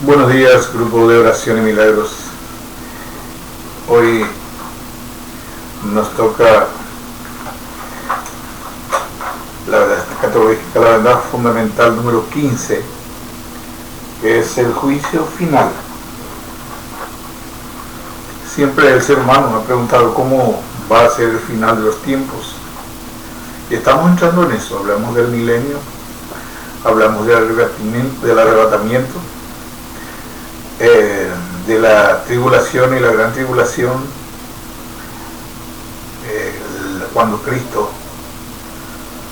Buenos días, grupo de oración y milagros. Hoy nos toca la verdad catológica, la verdad fundamental número 15, que es el juicio final. Siempre el ser humano me ha preguntado cómo va a ser el final de los tiempos. Y estamos entrando en eso. Hablamos del milenio, hablamos del arrebatamiento, de la tribulación y la gran tribulación, cuando Cristo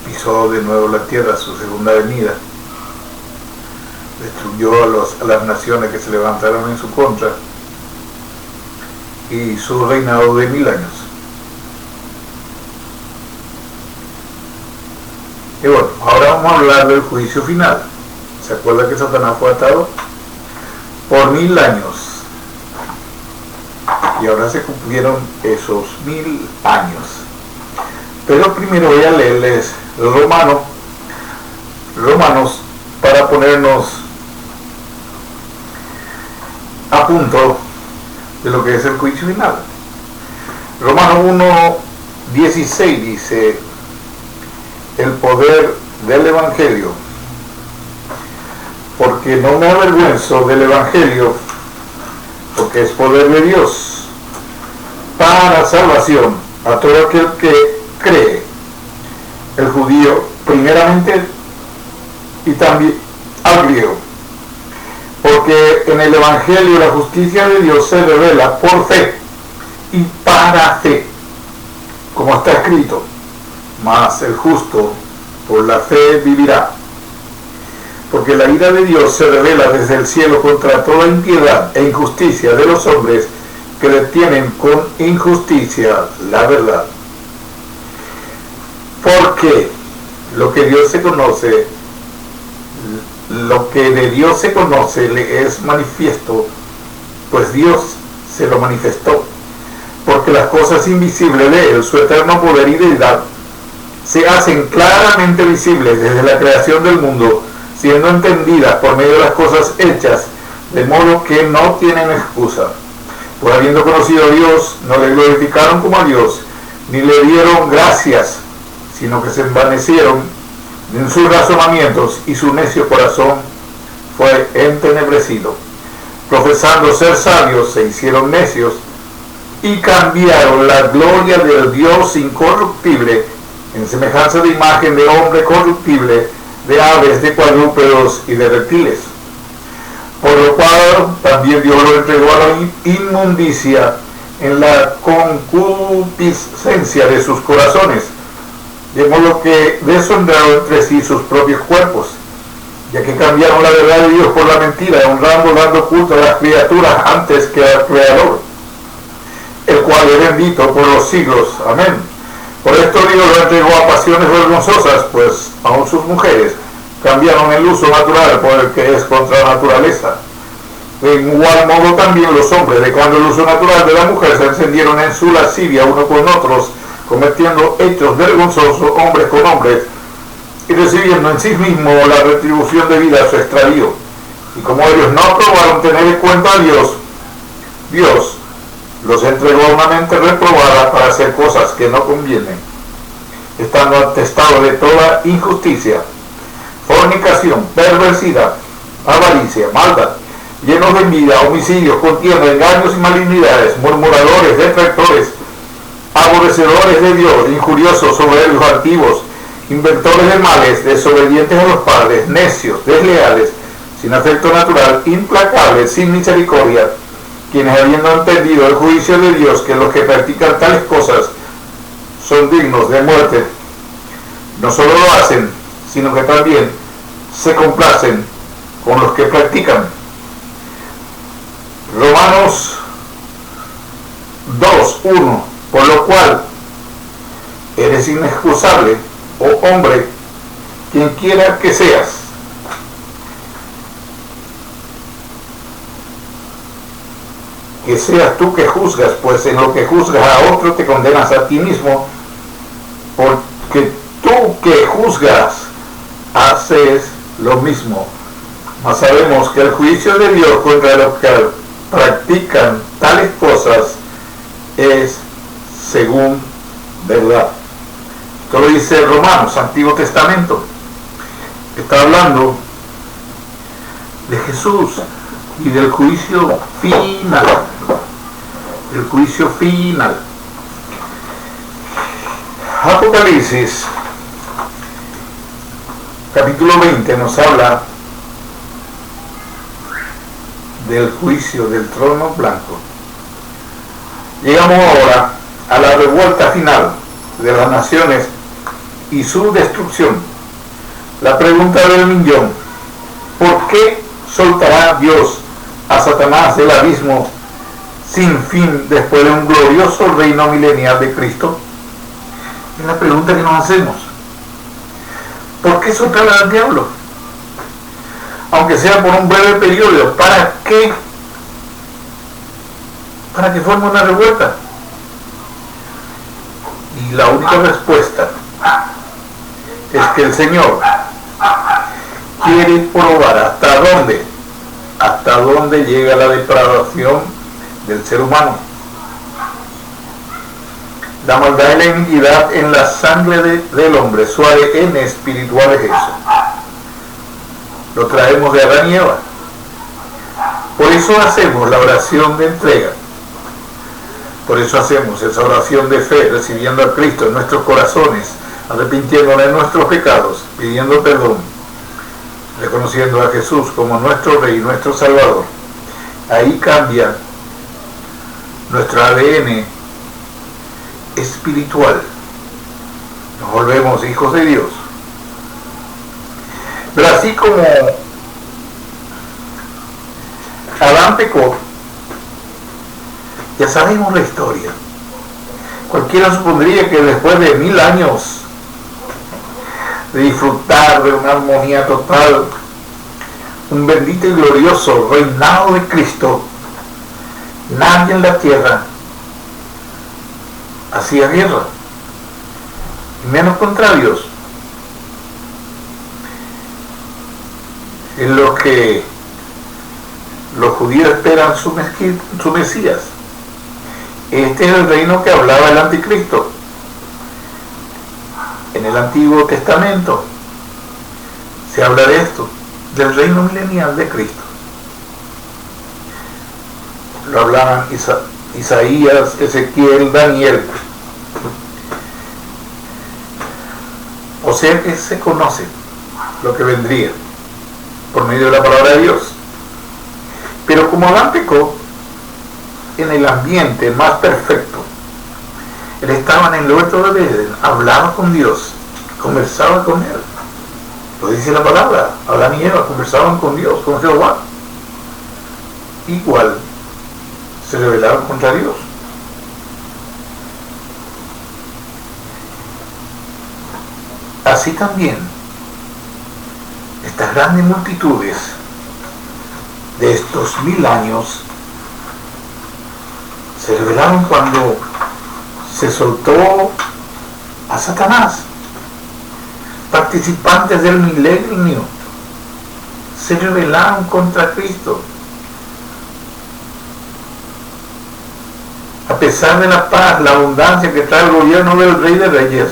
pisó de nuevo la tierra, su segunda venida, destruyó a las naciones que se levantaron en su contra, y su reinado de 1000 años. Y bueno, ahora vamos a hablar del juicio final. ¿Se acuerda que Satanás fue atado por 1000 años? Y ahora se cumplieron esos 1000 años. Pero primero voy a leerles Romanos para ponernos a punto de lo que es el juicio final. Romanos 1:16 dice: el poder del Evangelio, porque no me avergüenzo del Evangelio, porque es poder de Dios para salvación a todo aquel que cree, el judío primeramente y también al griego, porque en el Evangelio la justicia de Dios se revela por fe y para fe, como está escrito: mas el justo por la fe vivirá. Porque la ira de Dios se revela desde el cielo contra toda impiedad e injusticia de los hombres que detienen con injusticia la verdad. Porque lo que de Dios se conoce le es manifiesto, pues Dios se lo manifestó. Porque las cosas invisibles de Él, su eterno poder y deidad, se hacen claramente visibles desde la creación del mundo, siendo entendidas por medio de las cosas hechas, de modo que no tienen excusa. Por habiendo conocido a Dios, no le glorificaron como a Dios, ni le dieron gracias, sino que se envanecieron en sus razonamientos, y su necio corazón fue entenebrecido. Profesando ser sabios, se hicieron necios, y cambiaron la gloria del Dios incorruptible en semejanza de imagen de hombre corruptible, de aves, de cuadrúpedos y de reptiles. Por lo cual también Dios lo entregó a la inmundicia en la concupiscencia de sus corazones, de modo que deshonraron entre sí sus propios cuerpos, ya que cambiaron la verdad de Dios por la mentira, dando culto a las criaturas antes que al Creador, el cual es bendito por los siglos. Amén. Por esto Dios lo entregó a pasiones vergonzosas, pues aun sus mujeres cambiaron el uso natural por el que es contra la naturaleza. De igual modo también los hombres, dejando el uso natural de la mujer, se encendieron en su lascivia unos con otros, cometiendo hechos vergonzosos hombres con hombres, y recibiendo en sí mismos la retribución debida a su extravío. Y como ellos no aprobaron tener en cuenta a Dios, Dios los entregó a una mente reprobada para hacer cosas que no convienen, estando atestados de toda injusticia, fornicación, perversidad, avaricia, maldad, llenos de envidia, homicidios, contienda, engaños y malignidades, murmuradores, detractores, aborrecedores de Dios, injuriosos, soberbios, altivos, inventores de males, desobedientes a los padres, necios, desleales, sin afecto natural, implacables, sin misericordia, quienes, habiendo entendido el juicio de Dios, que los que practican tales cosas son dignos de muerte, no solo lo hacen, sino que también se complacen con los que practican. Romanos 2:1. Por lo cual eres inexcusable, oh hombre, quien quiera que seas, que seas tú que juzgas, pues en lo que juzgas a otro te condenas a ti mismo, porque tú que juzgas haces lo mismo. Mas sabemos que el juicio de Dios contra los que practican tales cosas es según verdad. Esto lo dice Romanos, Antiguo Testamento. Está hablando de Jesús y del juicio final. El juicio final. Apocalipsis, capítulo 20, nos habla del juicio del trono blanco. Llegamos ahora a la revuelta final de las naciones y su destrucción. La pregunta del millón: ¿por qué soltará Dios a Satanás del abismo sin fin después de un glorioso reino milenial de Cristo? Es la pregunta que nos hacemos. ¿Por qué soltará al diablo? Aunque sea por un breve periodo. ¿Para qué? Para que forme una revuelta. Y la única respuesta es que el Señor quiere probar hasta dónde llega la depravación del ser humano. La maldad y la iniquidad en la sangre del hombre, su ADN espiritual es eso. Lo traemos de Adán y Eva. Por eso hacemos la oración de entrega. Por eso hacemos esa oración de fe, recibiendo a Cristo en nuestros corazones, arrepintiéndonos de nuestros pecados, pidiendo perdón, reconociendo a Jesús como nuestro Rey, nuestro Salvador. Ahí cambia nuestro ADN espiritual. Nos volvemos hijos de Dios. Pero así como Adán pecó, ya sabemos la historia. Cualquiera supondría que después de 1000 años de disfrutar de una armonía total, un bendito y glorioso reinado de Cristo, nadie en la tierra hacía guerra, y menos contra Dios. Es lo que los judíos esperan su Mesías. Este es el reino que hablaba el anticristo. En el Antiguo Testamento se habla de esto, del reino milenial de Cristo. Lo hablaban Isaías, Ezequiel, Daniel. O sea que se conoce lo que vendría por medio de la palabra de Dios. Pero como Adán pecó en el ambiente más perfecto, él estaba en el huerto de Edén, hablaba con Dios, conversaba con él. Lo dice la palabra, Adán y Eva conversaban con Dios, con Jehová. Igual se rebelaron contra Dios. Así también estas grandes multitudes de estos 1000 años se rebelaron cuando se soltó a Satanás. Participantes del milenio se rebelaron contra Cristo. A pesar de la paz, la abundancia que trae el gobierno del Rey de Reyes,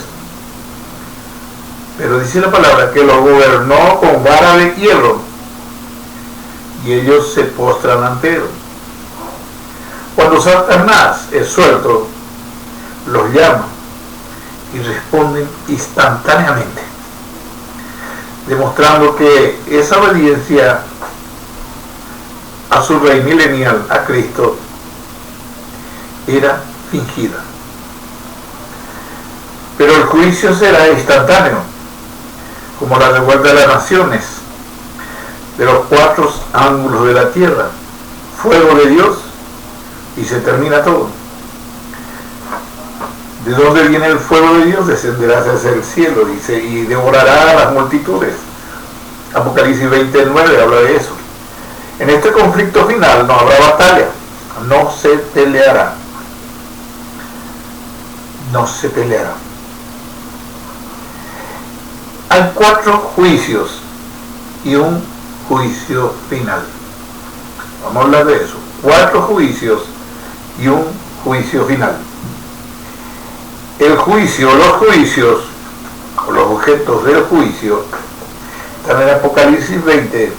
pero dice la palabra que lo gobernó con vara de hierro, y ellos se postran ante él. Cuando Satanás es suelto, los llama y responden instantáneamente, demostrando que esa obediencia a su Rey milenial, a Cristo, era fingida. Pero el juicio será instantáneo, como la revuelta de las naciones, de los 4 ángulos de la tierra, fuego de Dios, y se termina todo. ¿De dónde viene el fuego de Dios? Descenderá hacia el cielo, dice, y devorará a las multitudes. Apocalipsis 29 habla de eso. En este conflicto final no habrá batalla, no se peleará. No se peleará. Hay 4 juicios y un juicio final. Vamos a hablar de eso. 4 juicios y un juicio final. El juicio, los juicios, o los objetos del juicio, están en Apocalipsis 20,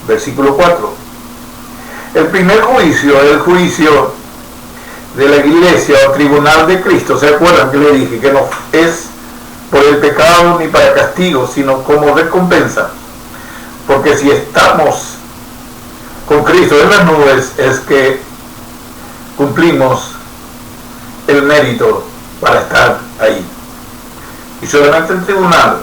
versículo 4. El primer juicio es el juicio de la iglesia o tribunal de Cristo. ¿Se acuerdan que le dije que no es por el pecado ni para castigo, sino como recompensa? Porque si estamos con Cristo en las nubes, es que cumplimos el mérito para estar ahí. Y solamente el tribunal,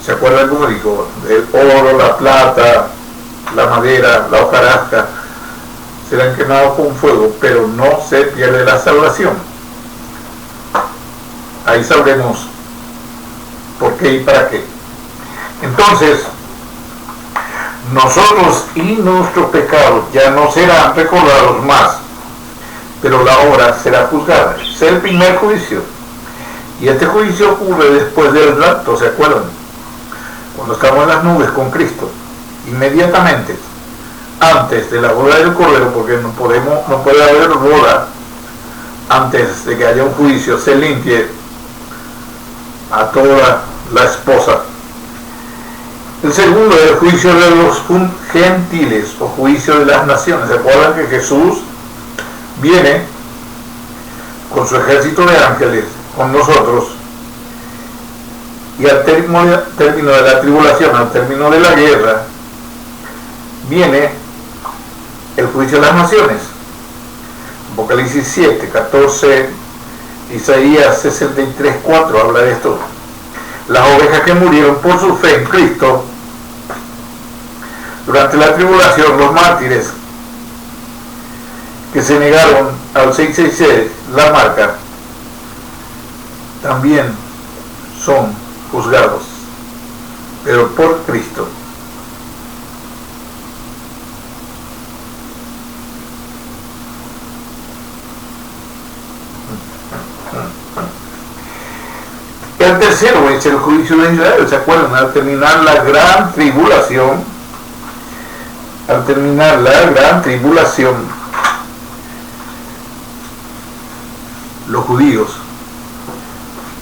¿se acuerdan cómo dijo? El oro, la plata, la madera, la hojarasca, serán quemados con fuego, pero no se pierde la salvación. Ahí sabremos por qué y para qué. Entonces, nosotros y nuestros pecados ya no serán recordados más, pero la obra será juzgada. Es el primer juicio. Y este juicio ocurre después del rapto, ¿se acuerdan? Cuando estamos en las nubes con Cristo, inmediatamente antes de la boda del Cordero, porque no puede haber boda antes de que haya un juicio, se limpie a toda la esposa. El segundo es el juicio de los gentiles o juicio de las naciones. ¿Se acuerdan que Jesús viene con su ejército de ángeles con nosotros? Y al término de la tribulación, al término de la guerra, viene el juicio de las naciones. Apocalipsis 7, 14, Isaías 63, 4 habla de esto. Las ovejas que murieron por su fe en Cristo durante la tribulación, los mártires que se negaron al 666, la marca, también son juzgados, pero por Cristo. El tercero es el juicio de Israel. ¿Se acuerdan? Al terminar la gran tribulación, los judíos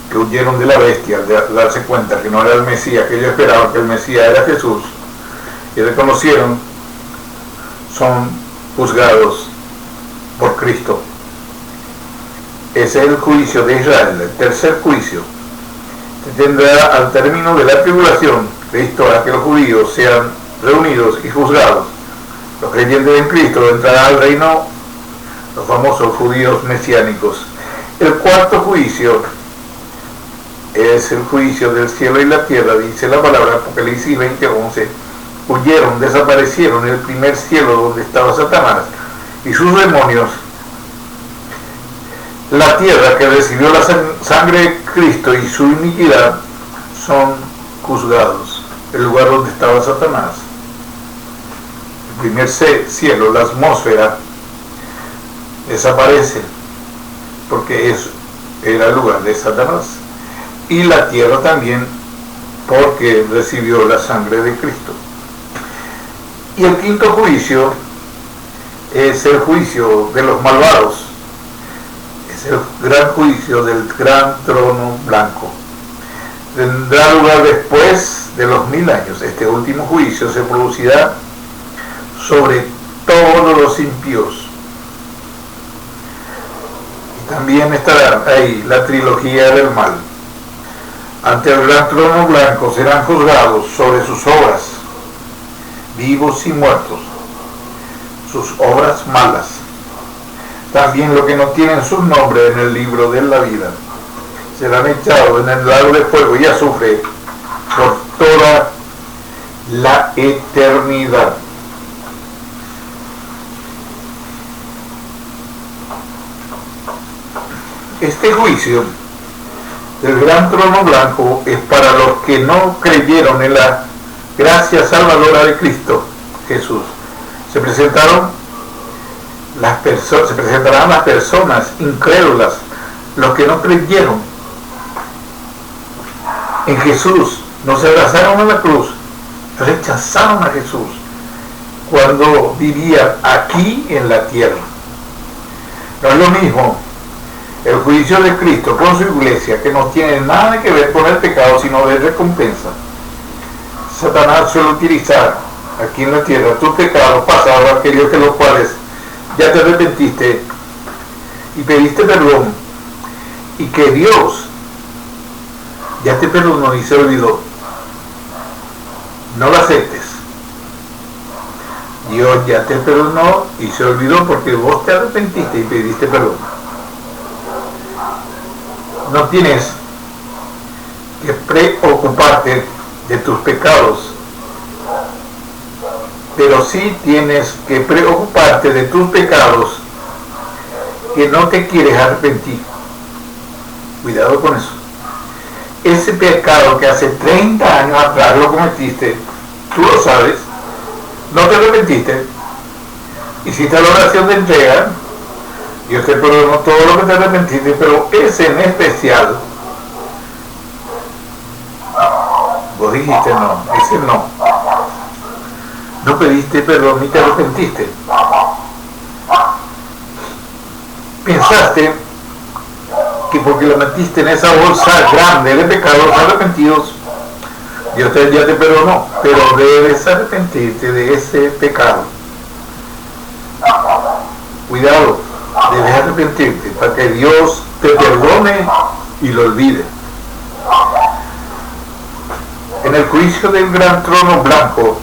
que huyeron de la bestia al darse cuenta que no era el Mesías, que ellos esperaban que el Mesías era Jesús, y reconocieron, son juzgados por Cristo. Ese es el juicio de Israel. El tercer juicio se tendrá al término de la tribulación. Cristo hará que los judíos sean reunidos y juzgados. Los creyentes en Cristo entrarán al reino, los famosos judíos mesiánicos. El cuarto juicio es el juicio del cielo y la tierra. Dice la palabra, Apocalipsis 20:11, huyeron, desaparecieron el primer cielo donde estaba Satanás y sus demonios. La tierra que recibió la sangre de Cristo y su iniquidad son juzgados. El lugar donde estaba Satanás, el primer cielo, la atmósfera, desaparece porque eso era el lugar de Satanás. Y la tierra también, porque recibió la sangre de Cristo. Y el quinto juicio es el juicio de los malvados. Es el gran juicio del gran trono blanco. Tendrá lugar después de los 1000 años. Este último juicio se producirá sobre todos los impíos. Y también estará ahí la trilogía del mal. Ante el gran trono blanco serán juzgados sobre sus obras, vivos y muertos, sus obras malas. También los que no tienen sus nombres en el libro de la vida serán echados en el lago de fuego y azufre por toda la eternidad. Este juicio del gran trono blanco es para los que no creyeron en la gracia salvadora de Cristo Jesús. Se presentarán las personas incrédulas, los que no creyeron en Jesús, no se abrazaron a la cruz rechazaron a Jesús cuando vivía aquí en la tierra. No es lo mismo el juicio de Cristo con su iglesia, que no tiene nada que ver con el pecado, sino de recompensa. Satanás suele utilizar aquí en la tierra tus pecados pasados, aquellos de los cuales ya te arrepentiste y pediste perdón, y que Dios ya te perdonó y se olvidó. No lo aceptes. Dios ya te perdonó y se olvidó porque vos te arrepentiste y pediste perdón. No tienes que preocuparte de tus pecados, pero sí tienes que preocuparte de tus pecados que no te quieres arrepentir. Cuidado con eso. Ese pecado que hace 30 años atrás lo cometiste, tú lo sabes, no te arrepentiste, hiciste la oración de entrega, Dios te perdonó todo lo que te arrepentiste, pero ese en especial, vos dijiste no, ese no. No pediste perdón ni te arrepentiste. Pensaste que porque lo metiste en esa bolsa grande de pecados arrepentidos, Dios ya te perdonó, pero debes arrepentirte de ese pecado. Cuidado, debes arrepentirte para que Dios te perdone y lo olvide. En el juicio del gran trono blanco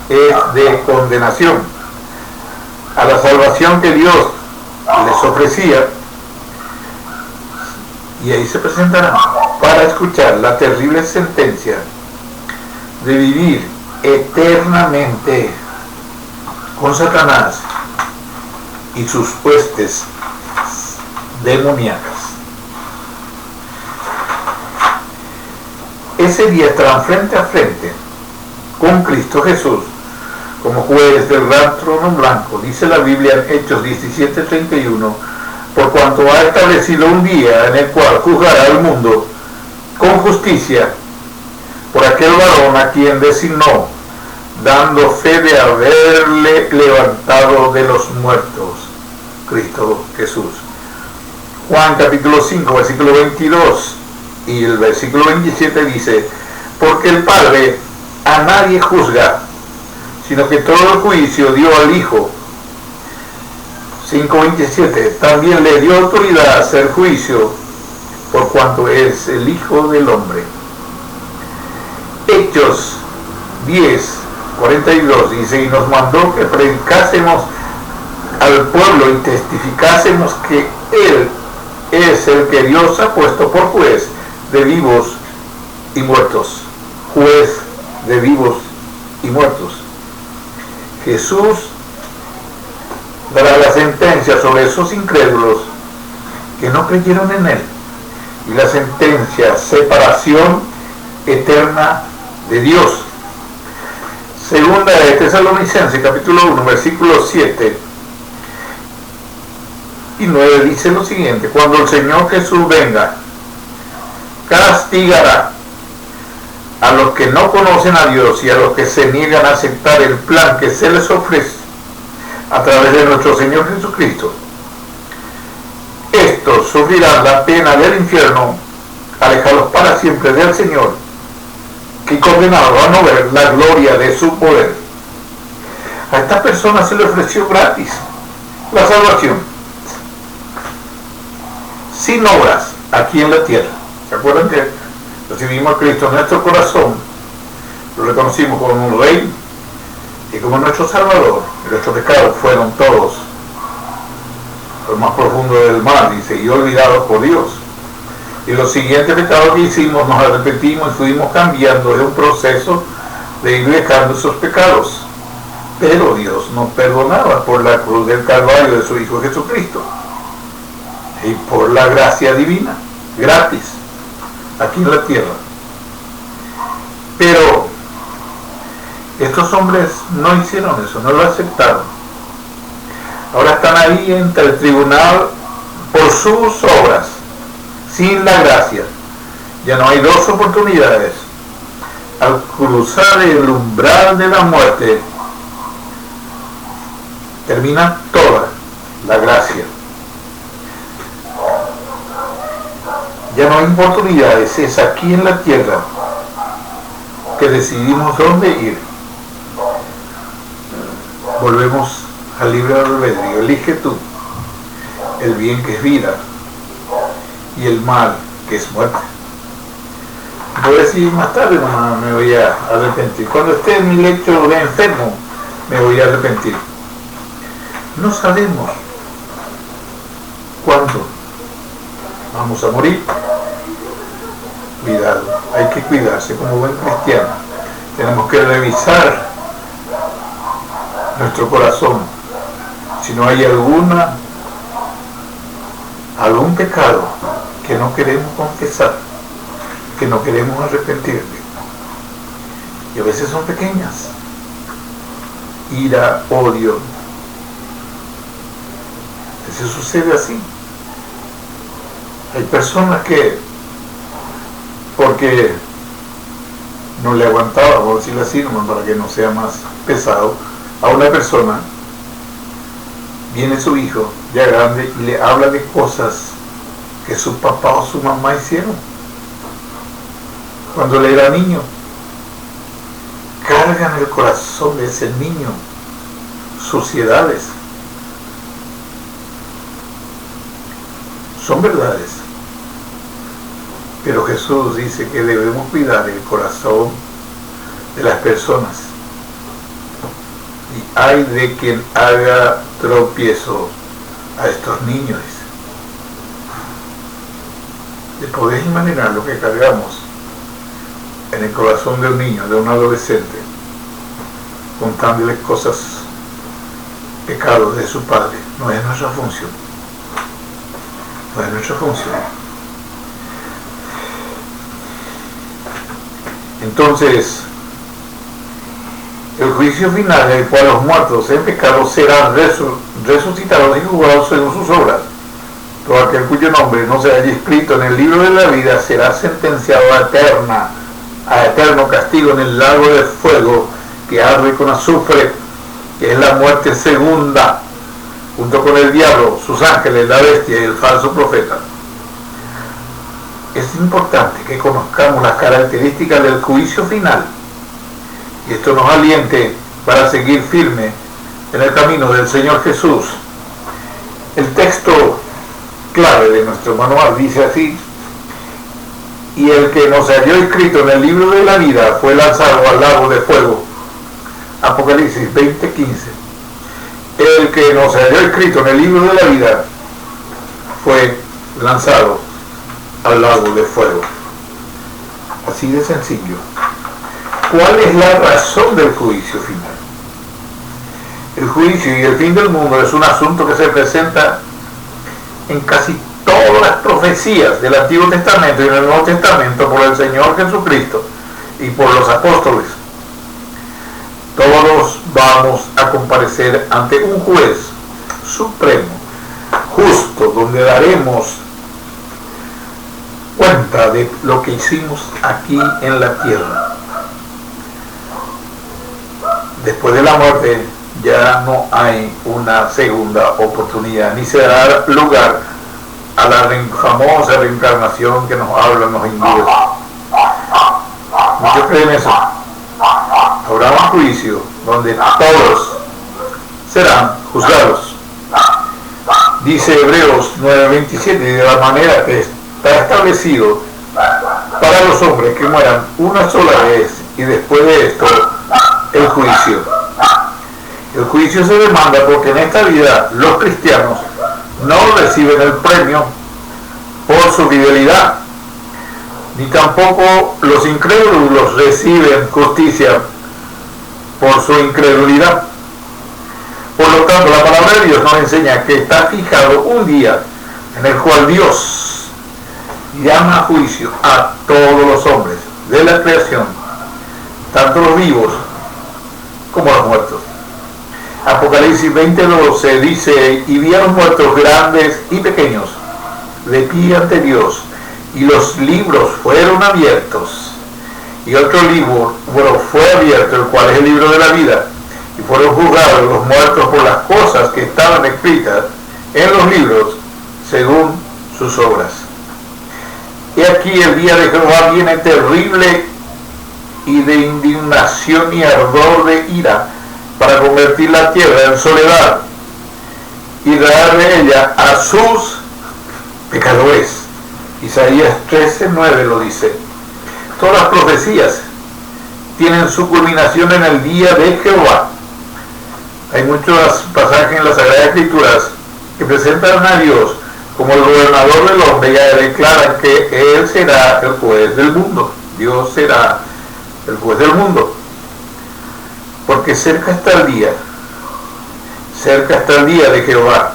es de condenación a la salvación que Dios les ofrecía, y ahí se presentarán para escuchar la terrible sentencia de vivir eternamente con Satanás y sus huestes demoníacas. Ese día estarán frente a frente con Cristo Jesús como juez del gran trono blanco. Dice la Biblia en Hechos 17:31, por cuanto ha establecido un día en el cual juzgará al mundo con justicia por aquel varón a quien designó, dando fe de haberle levantado de los muertos, Cristo Jesús. Juan capítulo 5, versículo 22 y el versículo 27 dice, porque el Padre a nadie juzga, sino que todo el juicio dio al Hijo. 5:27, también le dio autoridad a hacer juicio por cuanto es el Hijo del Hombre. Hechos 10:42 dice, y nos mandó que predicásemos al pueblo y testificásemos que Él es el que Dios ha puesto por juez de vivos y muertos. Juez de vivos y muertos. Jesús dará la sentencia sobre esos incrédulos que no creyeron en Él, y la sentencia, separación eterna de Dios. Segunda de Tesalonicenses capítulo 1 versículos 7 y 9 dice lo siguiente, cuando el Señor Jesús venga, castigará a los que no conocen a Dios y a los que se niegan a aceptar el plan que se les ofrece a través de nuestro Señor Jesucristo. Estos sufrirán la pena del infierno, alejados para siempre del Señor, y condenados a no ver la gloria de su poder. A esta persona se le ofreció gratis la salvación, sin obras, aquí en la tierra. ¿Se acuerdan que recibimos a Cristo en nuestro corazón? Lo reconocimos como un Rey y como nuestro Salvador. Y nuestros pecados fueron todos los más profundos del mar, dice, y olvidados por Dios. Y los siguientes pecados que hicimos, nos arrepentimos y fuimos cambiando. Es un proceso de ir dejando esos pecados. Pero Dios nos perdonaba por la cruz del Calvario de su Hijo Jesucristo. Y por la gracia divina, gratis, aquí en la tierra. Pero estos hombres no hicieron eso, no lo aceptaron. Ahora están ahí entre el tribunal por sus obras, sin la gracia. Ya no hay dos oportunidades al cruzar el umbral de la muerte, termina toda la gracia. Ya no hay oportunidades, es aquí en la tierra que decidimos dónde ir. Volvemos al libre albedrío. Elige tú el bien, que es vida, y el mal, que es muerte. Voy a decir más tarde, nomás me voy a arrepentir. Cuando esté en mi lecho de enfermo, me voy a arrepentir. No sabemos cuándo vamos a morir. Cuidado, hay que cuidarse como buen cristiano. Tenemos que revisar nuestro corazón si no hay algún pecado que no queremos confesar, que no queremos arrepentirle. Y a veces son pequeñas: ira, odio. Eso sucede así. Hay personas que, porque no le aguantaba, por decirlo así, para que no sea más pesado, a una persona, viene su hijo ya grande y le habla de cosas que su papá o su mamá hicieron cuando él era niño. Cargan el corazón de ese niño suciedades. Son verdades, pero Jesús dice que debemos cuidar el corazón de las personas. Y hay de quien haga tropiezo a estos niños. ¿Te podés imaginar lo que cargamos en el corazón de un niño, de un adolescente, contándoles cosas, pecados de su padre? No es nuestra función. No es nuestra función. Entonces, el juicio final, en el cual los muertos en pecado serán resucitados y juzgados según sus obras. Todo aquel cuyo nombre no se haya escrito en el libro de la vida será sentenciado a eterno castigo en el lago de fuego que arde con azufre, que es la muerte segunda, junto con el diablo, sus ángeles, la bestia y el falso profeta. Es importante que conozcamos las características del juicio final, y esto nos aliente para seguir firme en el camino del Señor Jesús. El texto clave de nuestro manual dice así: y el que no se halló escrito en el libro de la vida fue lanzado al lago de fuego. Apocalipsis 20:15. El que no se halló escrito en el libro de la vida fue lanzado al lago de fuego. Así de sencillo. ¿Cuál es la razón del juicio final? El juicio y el fin del mundo es un asunto que se presenta en casi todas las profecías del Antiguo Testamento y del Nuevo Testamento por el Señor Jesucristo y por los apóstoles. Todos vamos a comparecer ante un juez supremo, justo, donde daremos cuenta de lo que hicimos aquí en la tierra. Después de la muerte ya no hay una segunda oportunidad, ni se dará lugar a la famosa reencarnación que nos hablan los hindúes. Muchos creen eso. Habrá un juicio donde todos serán juzgados. Dice Hebreos 9:27, de la manera que está establecido para los hombres que mueran una sola vez y después de esto el juicio. El juicio se demanda porque en esta vida los cristianos no reciben el premio por su fidelidad, ni tampoco los incrédulos reciben justicia por su incredulidad. Por lo tanto, la palabra de Dios nos enseña que está fijado un día en el cual Dios llama a juicio a todos los hombres de la creación, tanto los vivos como los muertos. Apocalipsis 20:12 dice: y vi a los muertos grandes y pequeños de pie ante Dios, y los libros fueron abiertos, Y otro libro fue abierto, el cual es el libro de la vida, y fueron juzgados los muertos por las cosas que estaban escritas en los libros según sus obras. Y aquí el día de Jehová viene terrible y de indignación y ardor de ira, para convertir la tierra en soledad y dar de ella a sus pecadores. Isaías 13:9 lo dice. Todas las profecías tienen su culminación en el día de Jehová. Hay muchos pasajes en las Sagradas Escrituras que presentan a Dios como el gobernador del hombre y declaran que Él será el juez del mundo. Dios será el juez del mundo. Porque cerca está el día de Jehová,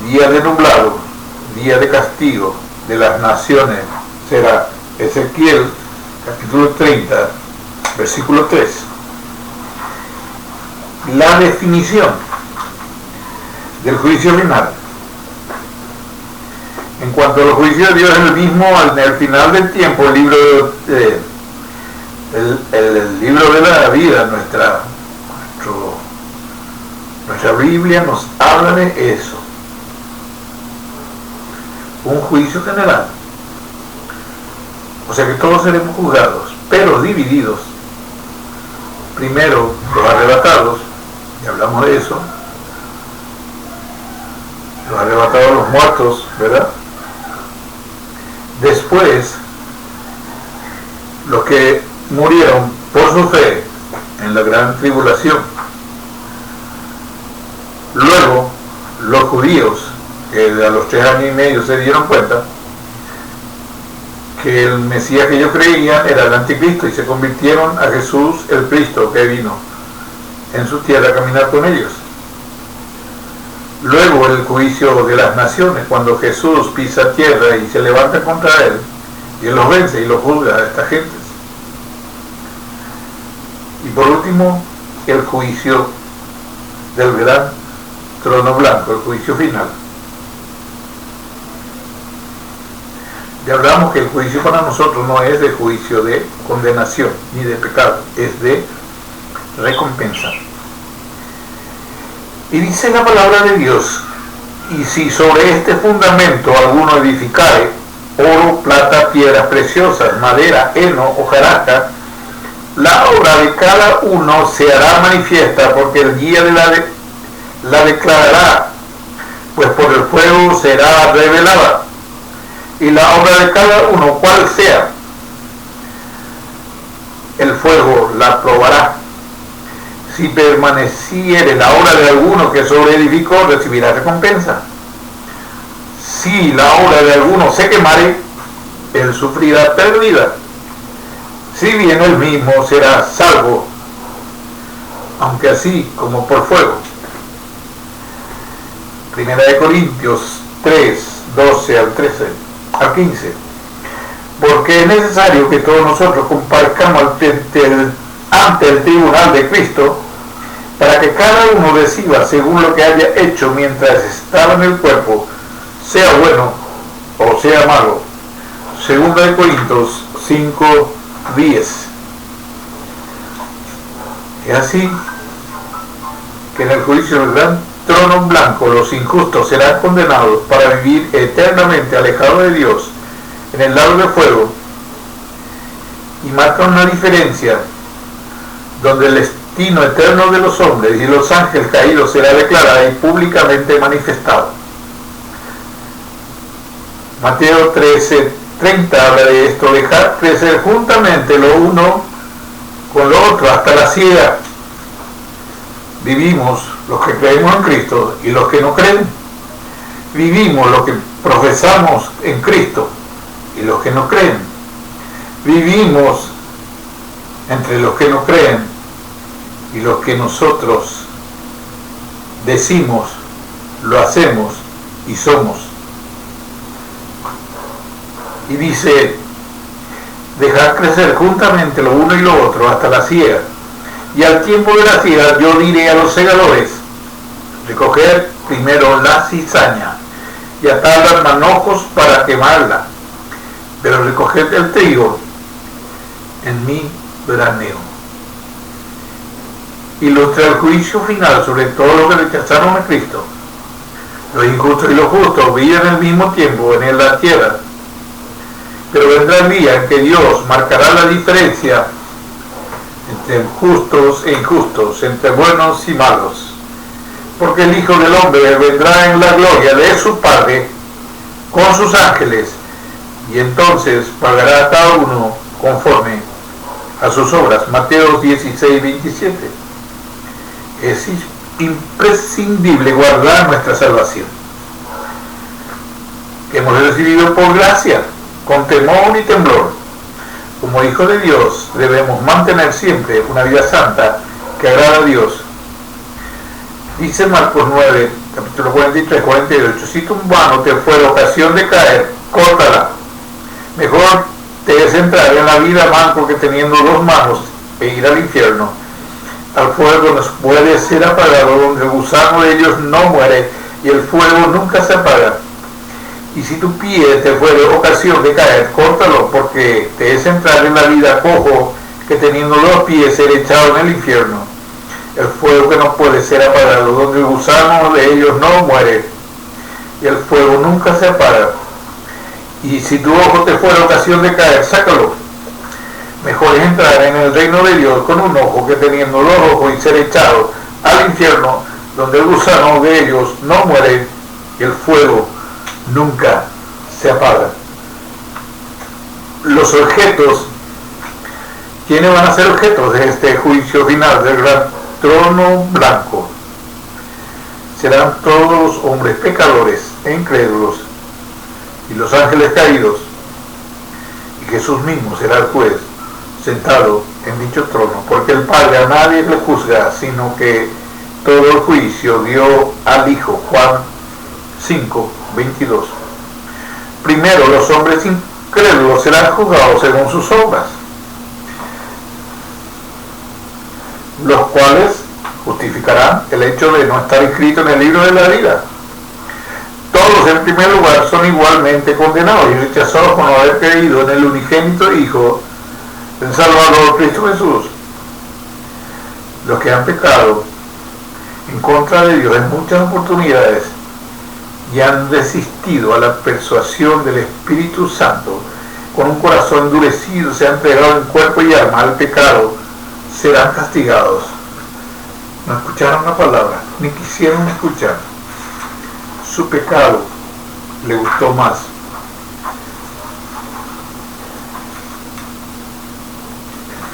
día de nublado, día de castigo de las naciones será. Ezequiel capítulo 30, versículo 3. La definición del juicio final. En cuanto al juicio de Dios, es el mismo en el final del tiempo. El libro de la vida, nuestra Biblia nos habla de eso. Un juicio general. O sea que todos seremos juzgados, pero divididos. Primero los arrebatados, y hablamos de eso, los arrebatados, los muertos, ¿verdad? Después, los que murieron por su fe en la gran tribulación. Luego, los judíos, que a los 3 años y medio se dieron cuenta que el Mesías que ellos creían era el anticristo, y se convirtieron a Jesús el Cristo que vino en su tierra a caminar con ellos. Luego el juicio de las naciones, cuando Jesús pisa tierra y se levanta contra él, y él los vence y los juzga a esta gente. Y por último, el juicio del gran trono blanco, el juicio final. Ya hablamos que el juicio para nosotros no es de juicio de condenación ni de pecado, es de recompensa. Y dice la palabra de Dios: y si sobre este fundamento alguno edificare oro, plata, piedras preciosas, madera, heno, hojarasca, la obra de cada uno se hará manifiesta, porque el día de la declarará, pues por el fuego será revelada. Y la obra de cada uno, cual sea, el fuego la probará. Si permaneciere la obra de alguno que sobre edificó, recibirá recompensa. Si la obra de alguno se quemare, él sufrirá pérdida. Si bien él mismo será salvo, aunque así como por fuego. Primera de Corintios 3, 12 al 13. Al 15, porque es necesario que todos nosotros comparezcamos ante el tribunal de Cristo, para que cada uno reciba según lo que haya hecho mientras estaba en el cuerpo, sea bueno o sea malo. Segunda de Corintios 5, 10. Es así que en el juicio del gran trono blanco los injustos serán condenados para vivir eternamente alejados de Dios en el lago de fuego, y marca una diferencia donde el destino eterno de los hombres y los ángeles caídos será declarado y públicamente manifestado. Mateo 13:30 habla de esto: dejar crecer juntamente lo uno con lo otro hasta la siega. Vivimos los que creemos en Cristo y los que no creen. Vivimos los que profesamos en Cristo y los que no creen. Vivimos entre los que no creen y los que nosotros decimos, lo hacemos y somos. Y dice: dejar crecer juntamente lo uno y lo otro hasta la siega. Y al tiempo de la siega yo diré a los segadores: recoger primero la cizaña y atarla en manojos para quemarla, pero recoged el trigo en mí verán neo. Ilustra el juicio final sobre todos los que rechazaron a Cristo. Los injustos y los justos viven al mismo tiempo en la tierra, pero vendrá el día en que Dios marcará la diferencia entre justos e injustos, entre buenos y malos, porque el Hijo del Hombre vendrá en la gloria de su Padre con sus ángeles, y entonces pagará a cada uno conforme a sus obras. Mateo 16:27. Es imprescindible guardar nuestra salvación, que hemos recibido por gracia, con temor y temblor. Como hijos de Dios debemos mantener siempre una vida santa que agrada a Dios. Dice Marcos 9, capítulo 43-48, si tu mano te fuera ocasión de caer, córtala. Mejor te es entrar en la vida manco que teniendo dos manos e ir al infierno, al fuego no puede ser apagado, donde el gusano de ellos no muere y el fuego nunca se apaga. Y si tu pie te fuere ocasión de caer, córtalo, porque te es entrar en la vida cojo que teniendo dos pies ser echado en el infierno, el fuego que no puede ser apagado, donde el gusano de ellos no muere y el fuego nunca se apaga. Y si tu ojo te fuera ocasión de caer, sácalo. Mejor es entrar en el reino de Dios con un ojo que teniendo dos ojos y ser echado al infierno, donde el gusano de ellos no muere y el fuego nunca se apaga. Los objetos, ¿quiénes van a ser objetos de este juicio final del gran trono blanco? Serán todos los hombres pecadores e incrédulos y los ángeles caídos, y Jesús mismo será el juez sentado en dicho trono, porque el Padre a nadie le juzga, sino que todo el juicio dio al Hijo. Juan 5:22. Primero, los hombres incrédulos serán juzgados según sus obras, los cuales justificarán el hecho de no estar inscrito en el libro de la vida. Todos en primer lugar son igualmente condenados y rechazados por no haber creído en el unigénito Hijo, el Salvador Cristo Jesús. Los que han pecado en contra de Dios en muchas oportunidades y han resistido a la persuasión del Espíritu Santo, con un corazón endurecido se han entregado en cuerpo y alma al pecado, serán castigados. No escucharon la palabra, ni quisieron escuchar. Su pecado le gustó más.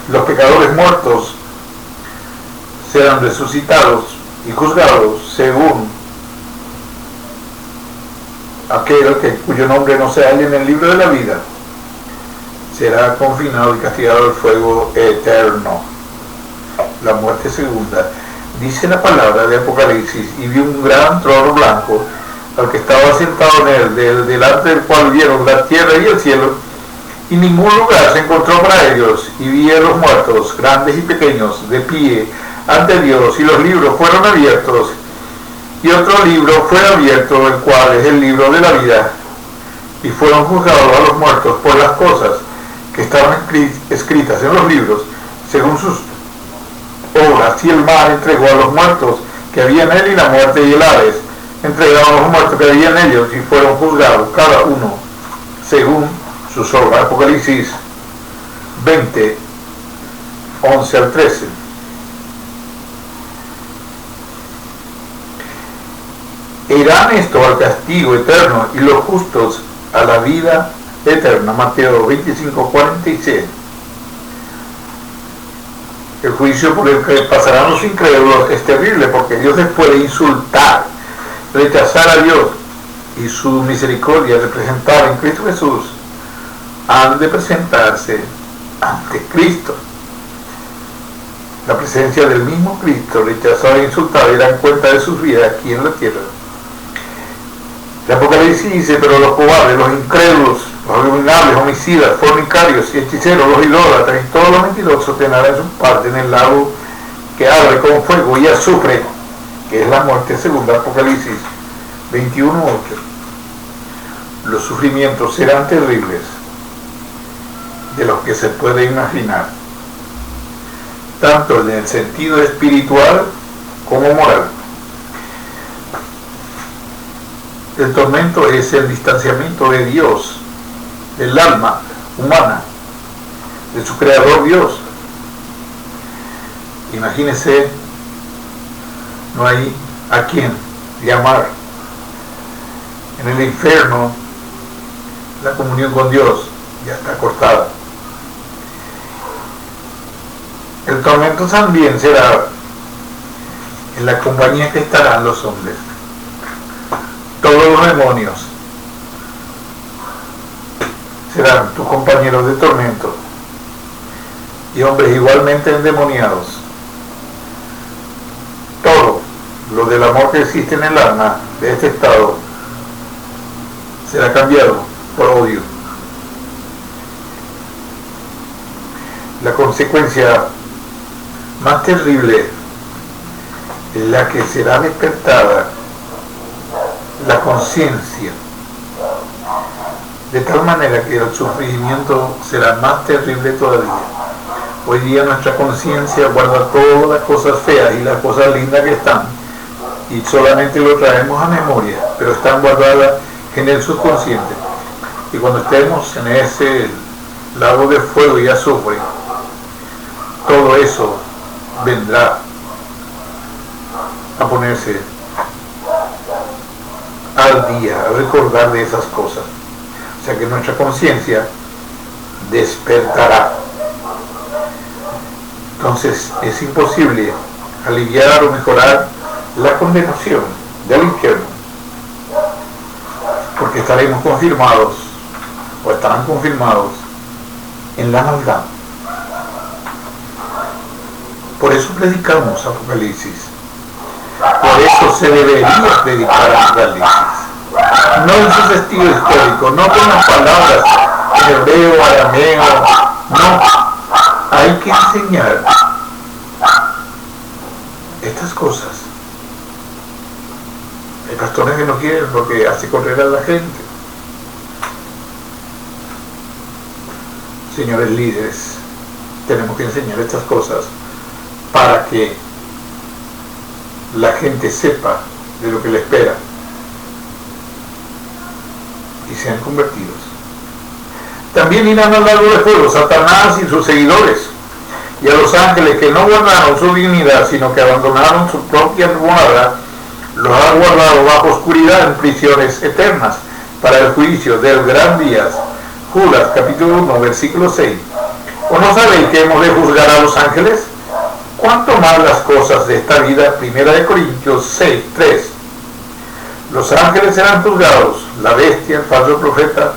Los pecadores muertos serán resucitados y juzgados según aquel cuyo nombre no se halla en el libro de la vida. Será confinado y castigado al fuego eterno. La muerte segunda. Dice la palabra de Apocalipsis: y vi un gran trono blanco, al que estaba sentado en él, delante del cual vieron la tierra y el cielo, y ningún lugar se encontró para ellos, y vi a los muertos, grandes y pequeños, de pie ante Dios, y los libros fueron abiertos, y otro libro fue abierto, el cual es el libro de la vida, y fueron juzgados a los muertos por las cosas que estaban escritas en los libros, según sus obras, y el mar entregó a los muertos que había en él, y la muerte y el Hades entregaron a los muertos que había en ellos, y fueron juzgados cada uno según sus obras. Apocalipsis 20, 11 al 13. Irán esto al castigo eterno y los justos a la vida eterna. Mateo 25, 46. El juicio por el que pasarán los incrédulos es terrible, porque Dios, después de insultar, rechazar a Dios y su misericordia representada en Cristo Jesús, han de presentarse ante Cristo. La presencia del mismo Cristo, rechazado e insultado, y dan cuenta de sus vidas aquí en la tierra. El Apocalipsis dice: pero los cobardes, los incrédulos, los abominables, homicidas, fornicarios y hechiceros, los idólatras y todos los mentirosos tendrán su parte en el lago que arde con fuego y azufre, que es la muerte segunda. Apocalipsis 21, 8. Los sufrimientos serán terribles de los lo que se puede imaginar, tanto en el sentido espiritual como moral. El tormento es el distanciamiento de Dios, del alma humana, de su creador Dios. Imagínense, no hay a quien llamar. En el infierno, la comunión con Dios ya está cortada. El tormento también será en la compañía que estarán los hombres. Todos los demonios serán tus compañeros de tormento, y hombres igualmente endemoniados. Todo lo del amor que existe en el alma de este estado será cambiado por odio. La consecuencia más terrible es la que será despertada la conciencia, de tal manera que el sufrimiento será más terrible todavía. Hoy día nuestra conciencia guarda todas las cosas feas y las cosas lindas que están, y solamente lo traemos a memoria, pero están guardadas en el subconsciente. Y cuando estemos en ese lago de fuego y azufre, todo eso vendrá a ponerse al día, a recordar de esas cosas. O sea que nuestra conciencia despertará. Entonces es imposible aliviar o mejorar la condenación del infierno, porque estaremos confirmados, o estarán confirmados, en la maldad. Por eso predicamos Apocalipsis. Por eso se debería predicar Apocalipsis. No en su sentido histórico, no con las palabras en hebreo, arameo, no. Hay que enseñar estas cosas. Hay pastores que no quieren porque hace correr a la gente. Señores líderes, tenemos que enseñar estas cosas para que la gente sepa de lo que le espera y sean convertidos. También irán al lago de fuego Satanás y sus seguidores, y a los ángeles que no guardaron su dignidad, sino que abandonaron su propia morada, los ha guardado bajo oscuridad en prisiones eternas para el juicio del gran día. Judas capítulo 1 versículo 6. ¿O no sabéis que hemos de juzgar a los ángeles? ¿Cuánto más las cosas de esta vida? 1 Corintios 6, 3. Los ángeles serán juzgados, la bestia, el falso profeta,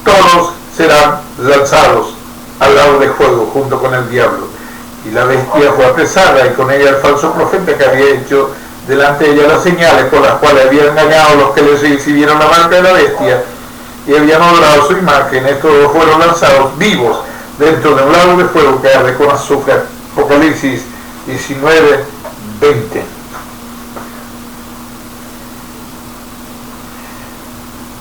todos serán lanzados al lago de fuego junto con el diablo. Y la bestia fue apresada, y con ella el falso profeta que había hecho delante de ella las señales con las cuales había engañado a los que le recibieron la marca de la bestia y habían adorado su imagen. Estos dos fueron lanzados vivos dentro de un lago de fuego que arde con azufre. Apocalipsis 19, 20.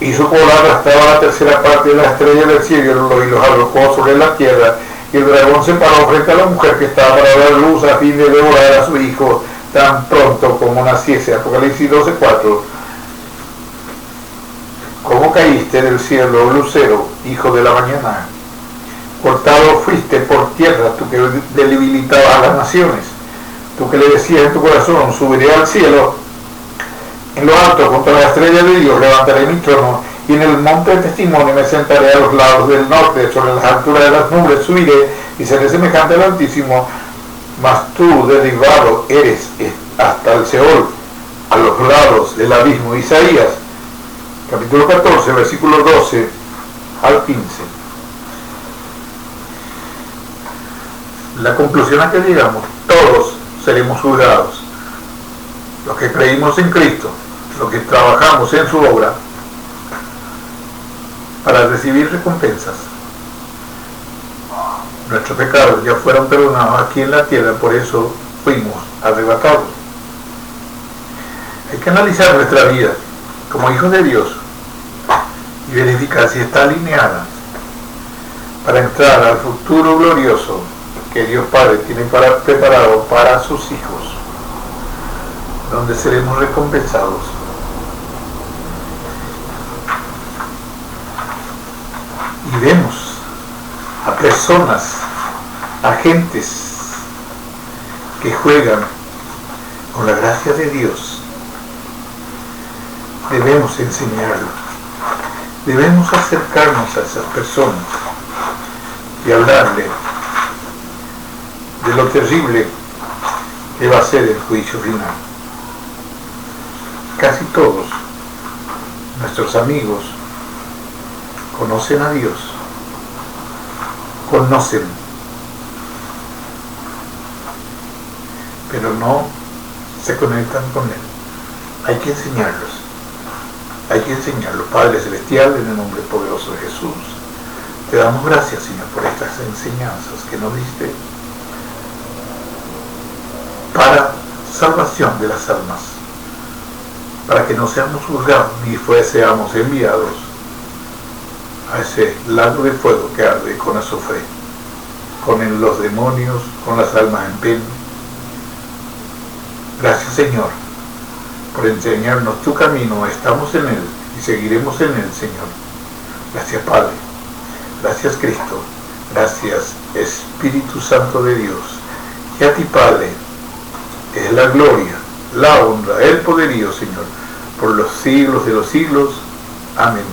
Hizo volar hasta la tercera parte de la estrella del cielo y los arrojó sobre la tierra, y el dragón se paró frente a la mujer que estaba para dar luz a fin de devorar a su hijo tan pronto como naciese. Apocalipsis 12, 4. ¿Cómo caíste del cielo, lucero, hijo de la mañana? Cortado fuiste por tierra, tú que debilitabas a las naciones, tú que le decías en tu corazón, subiré al cielo, en lo alto, contra la estrella de Dios, levantaré mi trono, y en el monte de testimonio me sentaré a los lados del norte, sobre las alturas de las nubes subiré, y seré semejante al Altísimo, mas tú derribado eres hasta el Seol, a los lados del abismo. Isaías, capítulo 14, versículos 12 al 15. La conclusión a que llegamos, todos seremos juzgados. Los que creímos en Cristo, los que trabajamos en su obra, para recibir recompensas. Nuestros pecados ya fueron perdonados aquí en la tierra, por eso fuimos arrebatados. Hay que analizar nuestra vida como hijos de Dios y verificar si está alineada para entrar al futuro glorioso que Dios Padre tiene preparado para sus hijos, donde seremos recompensados. Y vemos a personas, a gentes que juegan con la gracia de Dios. Debemos enseñarlo, debemos acercarnos a esas personas y hablarle de lo terrible que va a ser el juicio final. Casi todos nuestros amigos conocen a Dios, conocen, pero no se conectan con Él. Hay que enseñarlos. Padre Celestial, en el nombre poderoso de Jesús, te damos gracias, Señor, por estas enseñanzas que nos diste para salvación de las almas, para que no seamos juzgados ni seamos enviados a ese lago de fuego que arde con azufre, con los demonios, con las almas en pena. Gracias, Señor, por enseñarnos tu camino. Estamos en él y seguiremos en él, Señor. Gracias, Padre. Gracias, Cristo. Gracias, Espíritu Santo de Dios. Y a ti, Padre, es la gloria, la honra, el poderío, Señor, por los siglos de los siglos. Amén.